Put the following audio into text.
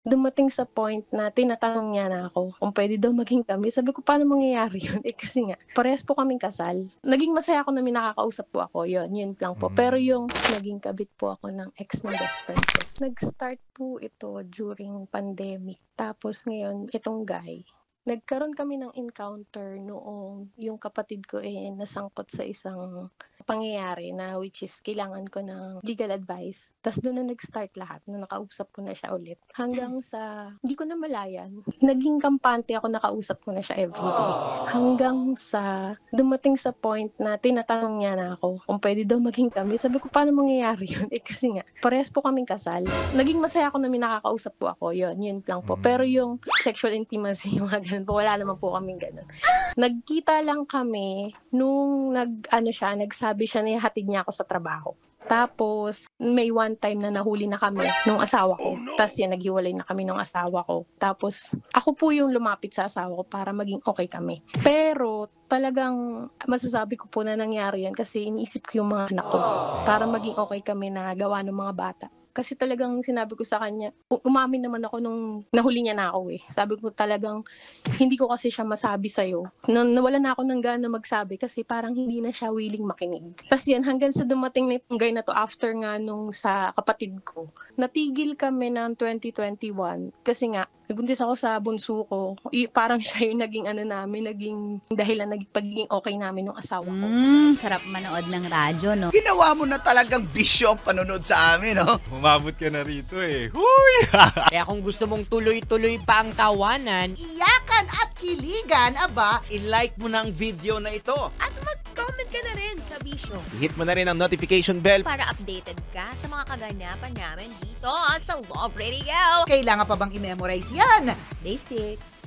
Dumating sa point na tinatanong niya na ako kung puwede daw maging kami. Sabi ko, "Paano mangyayari yun?" Eh, kasi nga parehas po kaming kasal. Naging masaya ako na may nakakausap po ako, yun lang po. Pero yung naging kabit po ako ng ex ng best friend ko. Nag-start po ito during pandemic. Tapos ngayon itong guy, nagkaroon kami ng encounter noong yung kapatid ko, nasangkot sa isang pangyayari na which is kailangan ko ng legal advice. Tas dun na nag-start lahat, na nakausap ko na siya ulit. Hanggang sa hindi ko namalayan, naging kampante ako, nakausap ko na siya everyday. Hanggang sa dumating sa point na tinatanong niya na ako kung puwede daw maging kami. Sabi ko, "Paano mangyayari yun?" Eh, kasi nga parehas po kaming kasal. Naging masaya ako na may nakakausap po ako, yun lang po. Pero yung sexual intimacy, mga ganun po, wala naman po kaming ganun. Nagkita lang kami nung nagsabi siya na ihatid niya ako sa trabaho. Tapos may one time na nahuli na kami nung asawa ko. Tas yan, naghiwalay na kami nung asawa ko. Tapos ako po yung lumapit sa asawa ko para maging okay kami. Pero talagang masasabi ko po na nangyari yan kasi iniisip ko yung mga anak ko para maging okay kami na gawa ng mga bata. Kasi talagang sinabi ko sa kanya, umamin naman ako nung nahuli niya na ako eh. Sabi ko talagang, hindi ko kasi siya masabi sa'yo. Nawala na ako ng gana magsabi kasi parang hindi na siya willing makinig. Tapos yan, hanggang sa dumating na itong guy na to after nga nung sa kapatid ko. Natigil kami ng 2021 kasi nga, nagbuntis ako sa bunso ko. Parang siya yung naging dahilan naging pagiging okay namin ng asawa ko. Sarap manood ng radyo, no? Ginawa mo na talagang bisyo ang panonood sa amin, no? Umabot ka na rito eh. Huy! Kaya kung gusto mong tuloy-tuloy pa ang tawanan, Iyakan at kiligan, aba, i-like mo na ang video na ito. at mag-comment ka na rin sa Bisyo. Hit mo na rin ang notification bell. Para updated ka sa mga kaganapan namin dito sa Love Radio. Kailangan pa bang i-memorize yan? Basic.